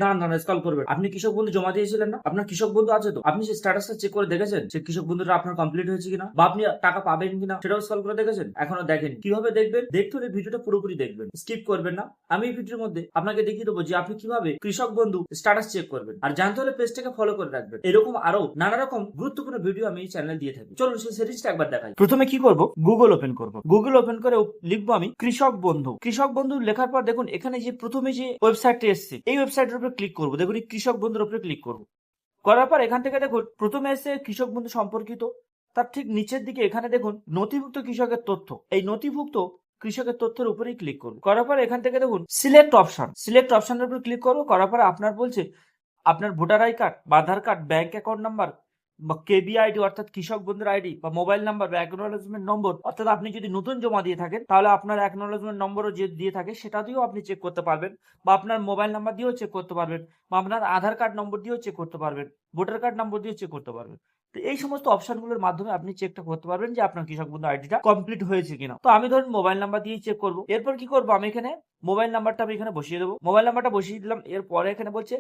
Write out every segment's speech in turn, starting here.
দাঁড়ান দাঁড়ান, স্কল করবেন। আপনি কৃষক বন্ধু জমা দিয়েছিলেন না? আপনার কৃষক বন্ধু আছে তো? আপনি সেই স্ট্যাটাসটা চেক করে দেখেছেন সে কৃষক বন্ধুটা আপনার কমপ্লিট হয়েছে কিনা, বা আপনি টাকা পাবেন কিনা সেটাও স্কল করে দেখেছেন? এখনো দেখেন? কিভাবে দেখবেন? দেখতে হলে ভিডিওটা পুরোপুরি দেখবেন, স্কিপ করবেন না। আমি এই ভিডিওর মধ্যে আপনাকে দেখিয়ে দেবো যে আপনি কিভাবে কৃষক বন্ধু স্ট্যাটাস চেক করবেন। আর জানতে হলে পেজটাকে ফলো করে রাখবেন। এরকম আরো নানা রকম গুরুত্বপূর্ণ ভিডিও আমি এই চ্যানেলে দিয়ে থাকি। চলুন সেই সিরিজটা একবার দেখাই। প্রথমে কি করব, গুগল ওপেন করব। গুগল ওপেন করে লিখবো আমি কৃষক বন্ধু। কৃষক বন্ধু লেখার পর দেখুন এখানে যে প্রথমে যে ওয়েবসাইটটা এসছে এই ওয়েবসাইটের উপরে ক্লিক করবো। দেখুন এই কৃষক বন্ধুর উপরে ক্লিক করবো। করার পর এখান থেকে দেখুন প্রথমে এসে কৃষক বন্ধু সম্পর্কিত, তার ঠিক নিচের দিকে এখানে দেখুন নথিভুক্ত কৃষকের তথ্য। এই নথিভুক্ত কৃষকের তথ্যের উপরেই ক্লিক করুন। করার পর এখান থেকে দেখুন সিলেক্ট অপশন, সিলেক্ট অপশনের উপর ক্লিক করবো। করার পর আপনার বলছে আপনার ভোটার আই কার্ড বা আধার কার্ড, ব্যাংক অ্যাকাউন্ট নাম্বার বা কেবি আইডি অর্থাৎ কৃষক বন্ধুর আইডি বা মোবাইল নাম্বার বা অ্যাকনোলেজমেন্ট নম্বর, অর্থাৎ আপনি যদি নতুন জমা দিয়ে থাকেন তাহলে আপনার অ্যাকনোলেজমেন্ট নম্বরও যে দিয়ে থাকে সেটা দিয়েও আপনি চেক করতে পারবেন, বা আপনার মোবাইল নাম্বার দিয়েও চেক করতে পারবেন, বা আপনার আধার কার্ড নম্বর দিয়েও চেক করতে পারবেন, ভোটার কার্ড নম্বর দিয়েও চেক করতে পারবেন। তো এই সমস্ত অপশনগুলোর মাধ্যমে আপনি চেকটা করতে পারবেন যে আপনার কৃষক বন্ধু আইডিটা কমপ্লিট হয়েছে কিনা। তো আমি ধরুন মোবাইল নাম্বার দিয়েই চেক করবো। এরপর কি করবো, আমি এখানে মোবাইল নাম্বারটা আমি এখানে বসিয়ে দেবো। মোবাইল নাম্বারটা বসিয়ে দিলাম। এরপরে এখানে বলছে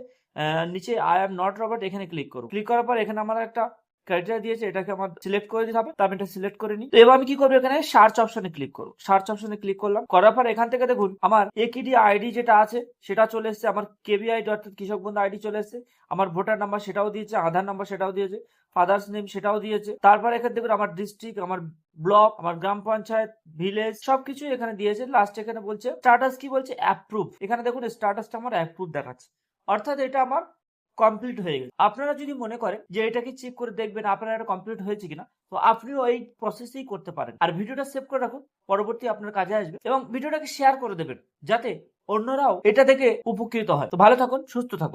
নিচে আই এম নট রবার্ট, এখানে ক্লিক করো। ক্লিক করার পর এখানে আমার একটা ক্রাইটেরিয়া দিয়েছে, এটাকে আমার সিলেক্ট করে দিতে হবে। তো আমি এটা সিলেক্ট করে নিই। তো এবার আমি কি করবো, এখানে সার্চ অপশনে ক্লিক করবো। সার্চ অপশনে ক্লিক করলাম। করার পর এখান থেকে দেখুন আমার একিডি আইডি যেটা আছে সেটা চলে এসেছে, আমার কেবি আইডি অর্থাৎ কৃষক বন্ধু আইডি চলে এসেছে, আমার ভোটার নাম্বার সেটাও দিয়েছে, আধার নাম্বার সেটাও দিয়েছে, ফাদার্স নেম সেটাও দিয়েছে। তারপর এখানে দেখুন আমার ডিস্ট্রিক্ট, আমার ব্লক, আমার গ্রাম পঞ্চায়েত, ভিলেজ সবকিছু এখানে দিয়েছে। লাস্ট এখানে বলছে স্ট্যাটাস, কি বলছে অ্যাপ্রুভ। এখানে দেখুন স্ট্যাটাসটা আমার অ্যাপ্রুভ দেখাচ্ছে, অর্থাৎ এটা আমার কমপ্লিট হয়ে গেছে। আপনারা যদি মনে করেন যে এটাকে চেক করে দেখবেন আপনার এটা কমপ্লিট হয়েছে কিনা, তো আপনিও এই প্রসেসেই করতে পারেন। আর ভিডিওটা সেভ করে রাখুন, পরবর্তী আপনার কাজে আসবে, এবং ভিডিওটাকে শেয়ার করে দেবেন যাতে অন্যরাও এটা থেকে উপকৃত হয়। তো ভালো থাকুন, সুস্থ থাকুন।